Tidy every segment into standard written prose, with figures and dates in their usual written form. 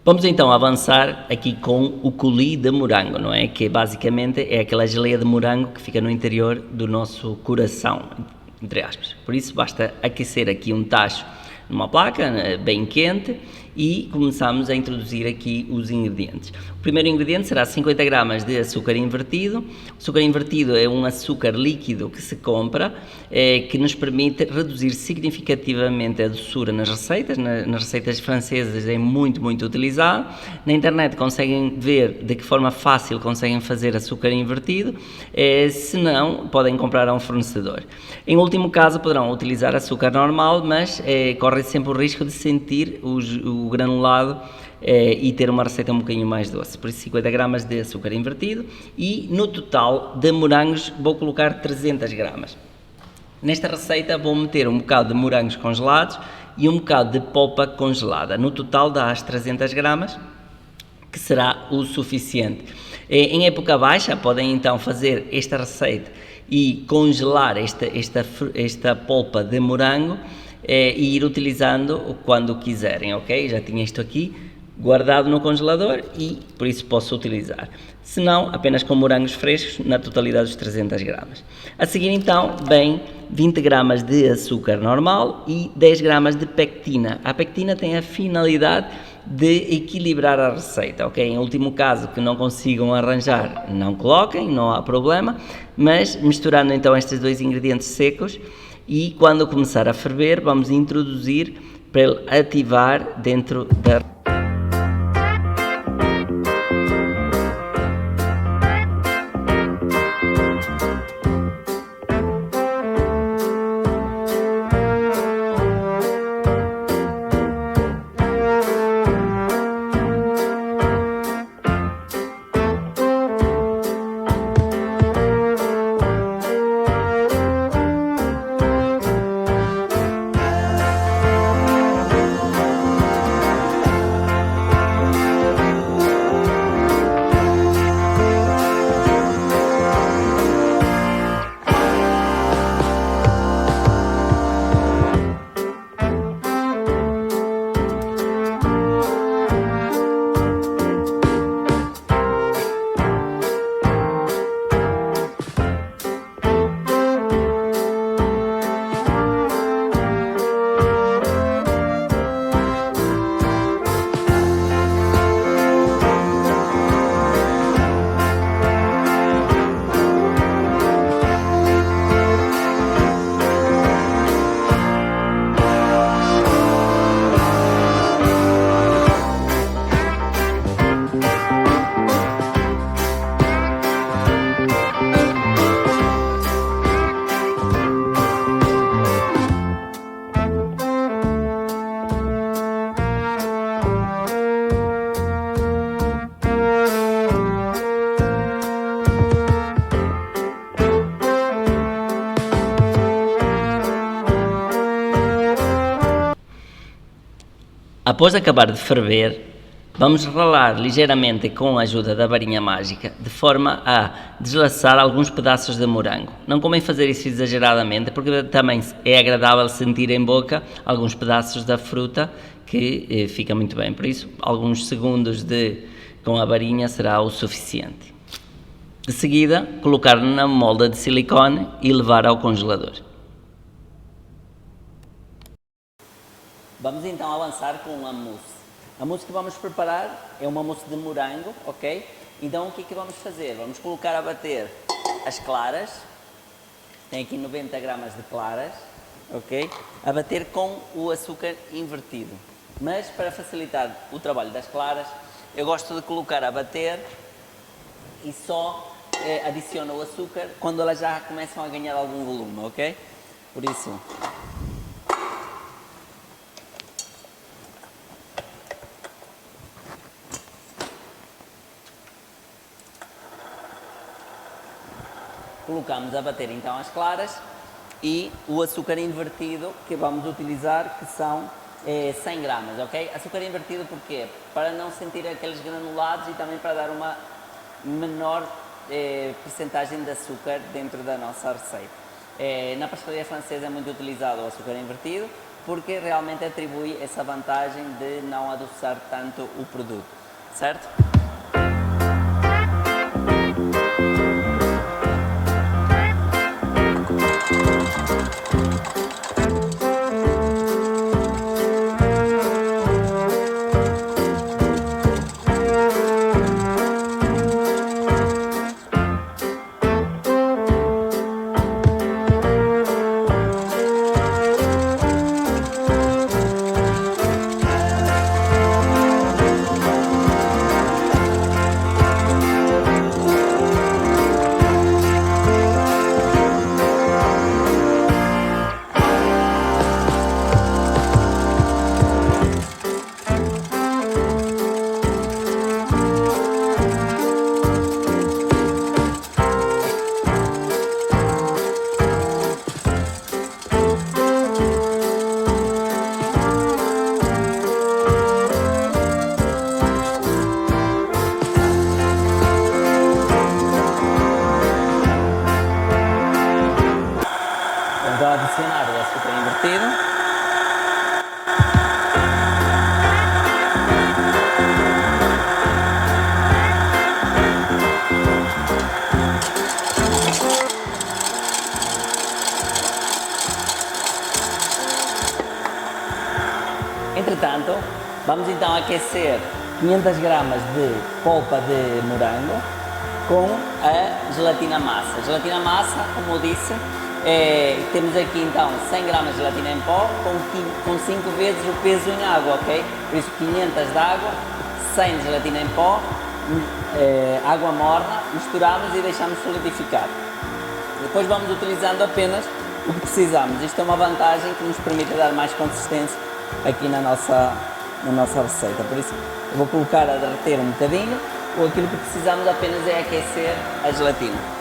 Vamos então avançar aqui com o coulis de morango, não é? Que basicamente é aquela geleia de morango que fica no interior do nosso coração, entre aspas. Por isso basta aquecer aqui um tacho numa placa bem quente e começamos a introduzir aqui os ingredientes. O primeiro ingrediente será 50 gramas de açúcar invertido. O açúcar invertido é um açúcar líquido que se compra, que nos permite reduzir significativamente a doçura nas receitas. Nas receitas francesas é muito utilizado. Na internet conseguem ver de que forma fácil conseguem fazer açúcar invertido, se não, podem comprar a um fornecedor. Em último caso poderão utilizar açúcar normal, mas corre sempre o risco de sentir o granulado e ter uma receita um bocadinho mais doce. Por isso 50 gramas de açúcar invertido e no total de morangos vou colocar 300 gramas. Nesta receita vou meter um bocado de morangos congelados e um bocado de polpa congelada. No total dá as 300 gramas, que será o suficiente. Em época baixa podem então fazer esta receita e congelar esta polpa de morango e ir utilizando quando quiserem, ok? Já tinha isto aqui guardado no congelador e por isso posso utilizar. Se não, apenas com morangos frescos na totalidade dos 300 gramas. A seguir então vem 20 gramas de açúcar normal e 10 gramas de pectina. A pectina tem a finalidade de equilibrar a receita, ok? Em último caso que não consigam arranjar, não coloquem, não há problema, mas misturando então estes dois ingredientes secos e quando começar a ferver vamos introduzir para ele ativar dentro da... Após acabar de ferver, vamos ralar ligeiramente com a ajuda da varinha mágica, de forma a deslaçar alguns pedaços de morango. Não convém fazer isso exageradamente, porque também é agradável sentir em boca alguns pedaços da fruta, que fica muito bem. Por isso, alguns segundos com a varinha será o suficiente. De seguida, colocar na molda de silicone e levar ao congelador. Vamos então avançar com a mousse. A mousse que vamos preparar é uma mousse de morango, ok? Então o que é que vamos fazer? Vamos colocar a bater as claras, tem aqui 90 gramas de claras, ok? A bater com o açúcar invertido. Mas para facilitar o trabalho das claras, eu gosto de colocar a bater e só adiciono o açúcar quando elas já começam a ganhar algum volume, ok? Por isso... colocamos a bater então as claras e o açúcar invertido que vamos utilizar, que são 100 gramas, ok? Açúcar invertido porquê? Para não sentir aqueles granulados e também para dar uma menor percentagem de açúcar dentro da nossa receita. Na pastelaria francesa é muito utilizado o açúcar invertido, porque realmente atribui essa vantagem de não adoçar tanto o produto, certo? Vou adicionar o açúcar invertido. Entretanto, vamos então aquecer 500 gramas de polpa de morango com a gelatina massa. Gelatina massa, como eu disse, temos aqui então 100 gramas de gelatina em pó com 5 vezes o peso em água, ok? Por isso 500 de água, 100 de gelatina em pó, água morna, misturamos e deixamos solidificar. Depois vamos utilizando apenas o que precisamos. Isto é uma vantagem que nos permite dar mais consistência aqui na nossa receita. Por isso eu vou colocar a derreter um bocadinho, ou aquilo que precisamos apenas é aquecer a gelatina.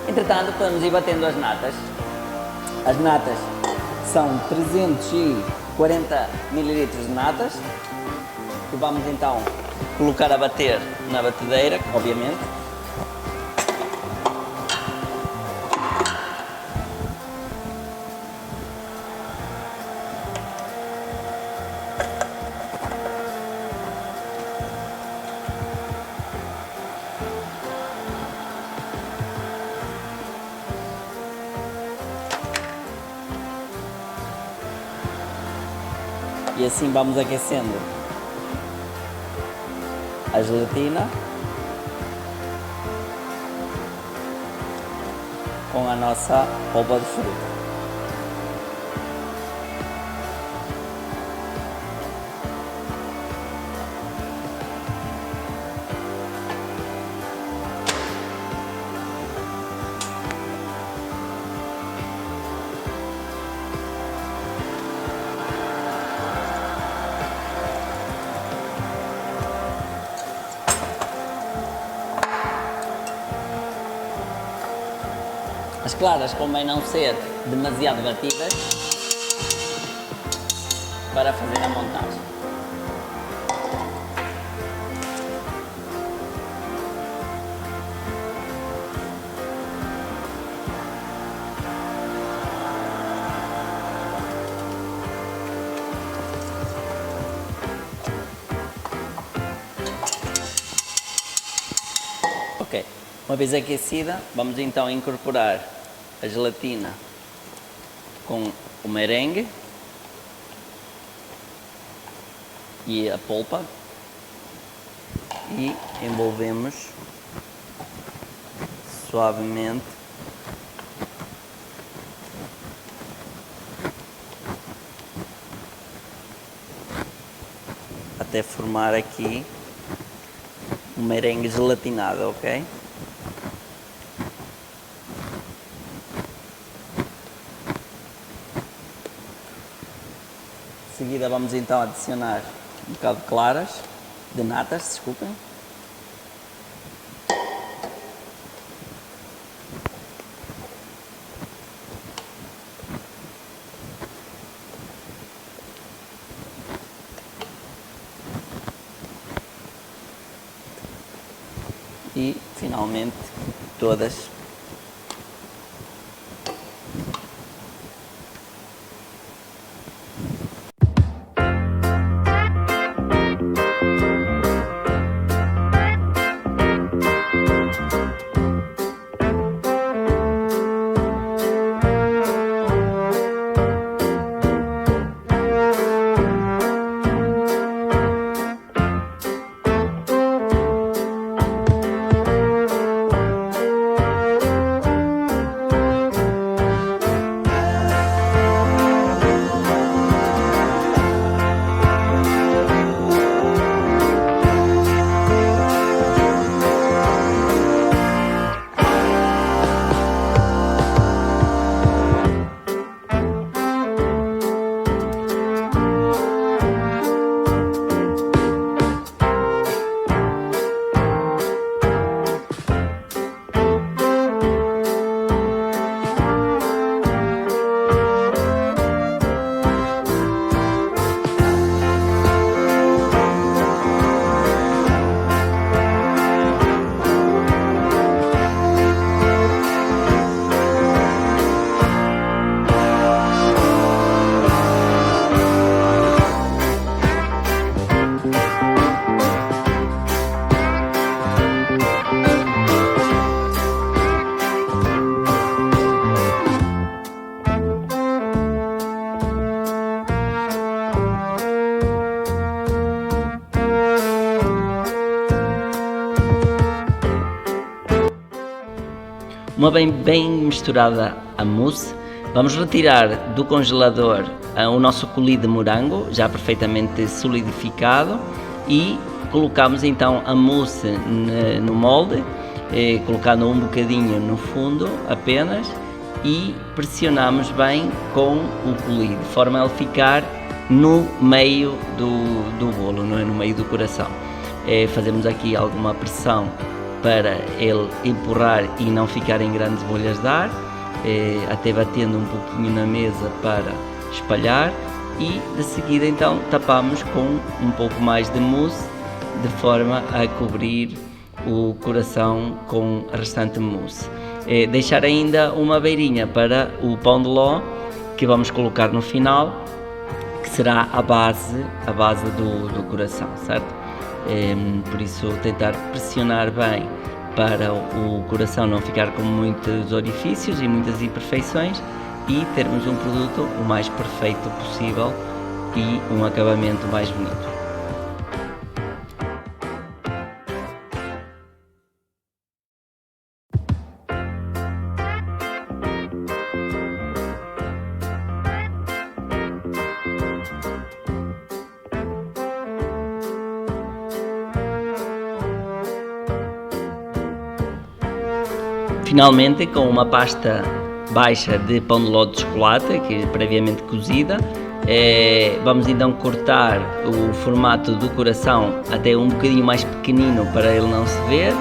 Entretanto, podemos ir batendo as natas. As natas são 340 ml de natas, que vamos então colocar a bater na batedeira, obviamente. E assim vamos aquecendo a gelatina com a nossa polpa de fruta. As claras convém não ser demasiado batidas para fazer a montagem. Ok, uma vez aquecida, vamos então incorporar a gelatina com o merengue e a polpa e envolvemos suavemente até formar aqui um merengue gelatinado, ok? Em seguida vamos então adicionar um bocado de natas, desculpem. e finalmente todas. Uma bem misturada a mousse, vamos retirar do congelador o nosso coulis de morango, já perfeitamente solidificado, e colocamos então a mousse no molde, colocando um bocadinho no fundo apenas, e pressionamos bem com o coulis, de forma a ele ficar no meio do bolo, não é? No meio do coração. Fazemos aqui alguma pressão para ele empurrar e não ficar em grandes bolhas de ar, até batendo um pouquinho na mesa para espalhar, e de seguida então tapamos com um pouco mais de mousse, de forma a cobrir o coração com a restante mousse. Deixar ainda uma beirinha para o pão de ló, que vamos colocar no final, que será a base do coração, certo? Por isso tentar pressionar bem para o coração não ficar com muitos orifícios e muitas imperfeições, e termos um produto o mais perfeito possível e um acabamento mais bonito. Finalmente, com uma pasta baixa de pão de ló de chocolate, que é previamente cozida, vamos então cortar o formato do coração até um bocadinho mais pequenino para ele não se ver,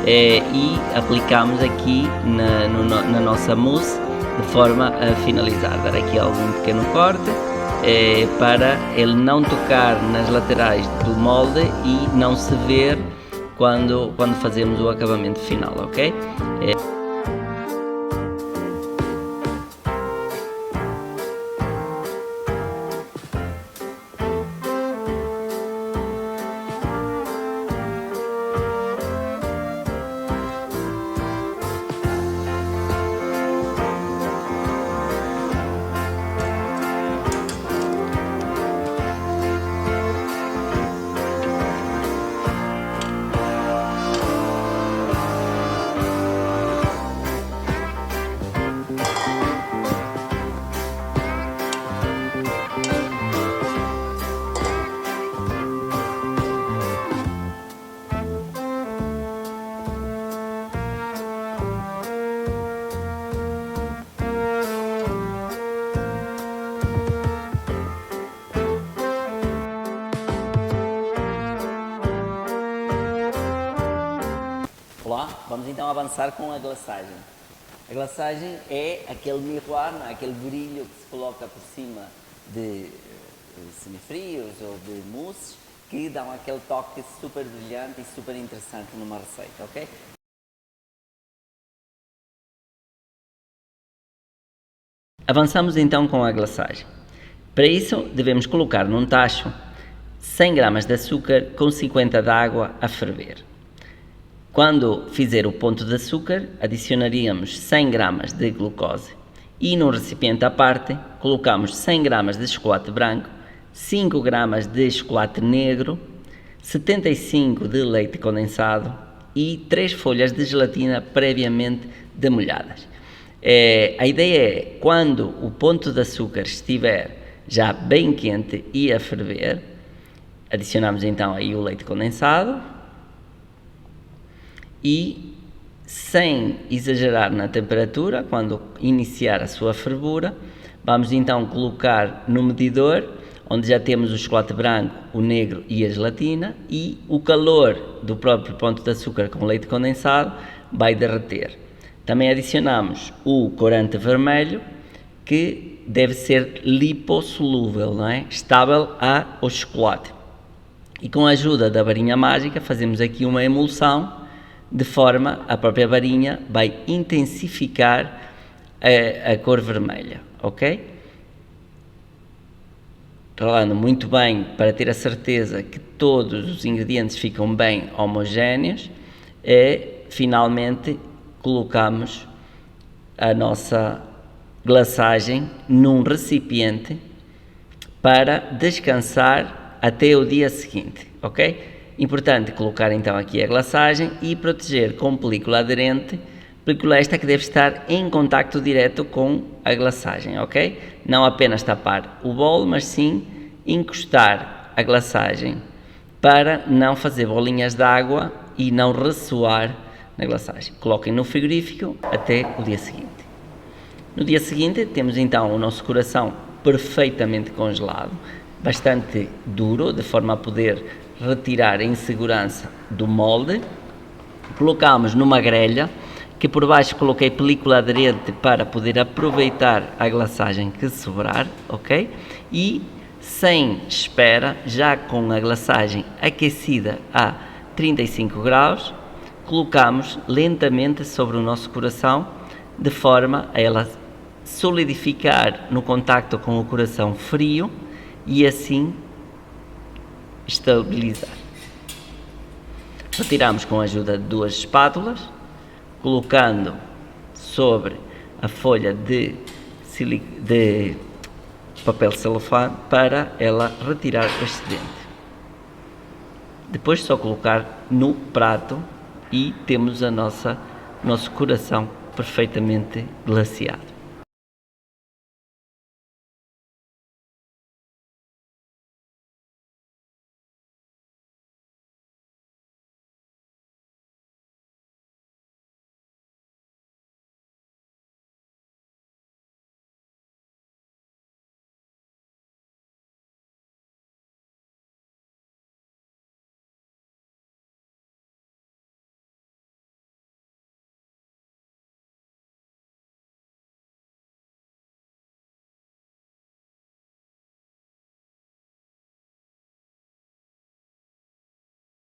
e aplicamos aqui na nossa mousse, de forma a finalizar, dar aqui algum pequeno corte, para ele não tocar nas laterais do molde e não se ver quando fazemos o acabamento final, ok? Olá, vamos então avançar com a glaçagem. A glaçagem é aquele miroir, aquele brilho que se coloca por cima de semifrios ou de mousses, que dão aquele toque super brilhante e super interessante numa receita, ok? Avançamos então com a glaçagem. Para isso, devemos colocar num tacho 100 gramas de açúcar com 50 de água a ferver. Quando fizer o ponto de açúcar, adicionaríamos 100 gramas de glucose e num recipiente à parte colocamos 100 gramas de chocolate branco, 5 gramas de chocolate negro, 75 de leite condensado e 3 folhas de gelatina previamente demolhadas. A ideia é, quando o ponto de açúcar estiver já bem quente e a ferver, adicionamos então aí o leite condensado e, sem exagerar na temperatura, quando iniciar a sua fervura, vamos então colocar no medidor, onde já temos o chocolate branco, o negro e a gelatina, e o calor do próprio ponto de açúcar com leite condensado vai derreter. Também adicionamos o corante vermelho, que deve ser lipossolúvel, não é? Estável ao chocolate. E com a ajuda da varinha mágica fazemos aqui uma emulsão, de forma a própria varinha vai intensificar a cor vermelha, ok? Ralando muito bem para ter a certeza que todos os ingredientes ficam bem homogéneos, finalmente colocamos a nossa glaçagem num recipiente para descansar até o dia seguinte, ok? Importante colocar então aqui a glaçagem e proteger com película aderente, película esta que deve estar em contacto direto com a glaçagem, ok? Não apenas tapar o bolo, mas sim encostar a glaçagem para não fazer bolinhas de água e não ressoar na glaçagem. Coloquem no frigorífico até o dia seguinte. No dia seguinte temos então o nosso coração perfeitamente congelado, bastante duro, de forma a poder retirar em segurança do molde. Colocamos numa grelha, que por baixo coloquei película aderente para poder aproveitar a glaçagem que sobrar, ok? E sem espera, já com a glaçagem aquecida a 35 graus, colocamos lentamente sobre o nosso coração, de forma a ela solidificar no contacto com o coração frio e assim estabilizar. Retiramos com a ajuda de 2 espátulas, colocando sobre a folha de papel celofane para ela retirar o excedente. Depois só colocar no prato e temos nosso coração perfeitamente glaciado.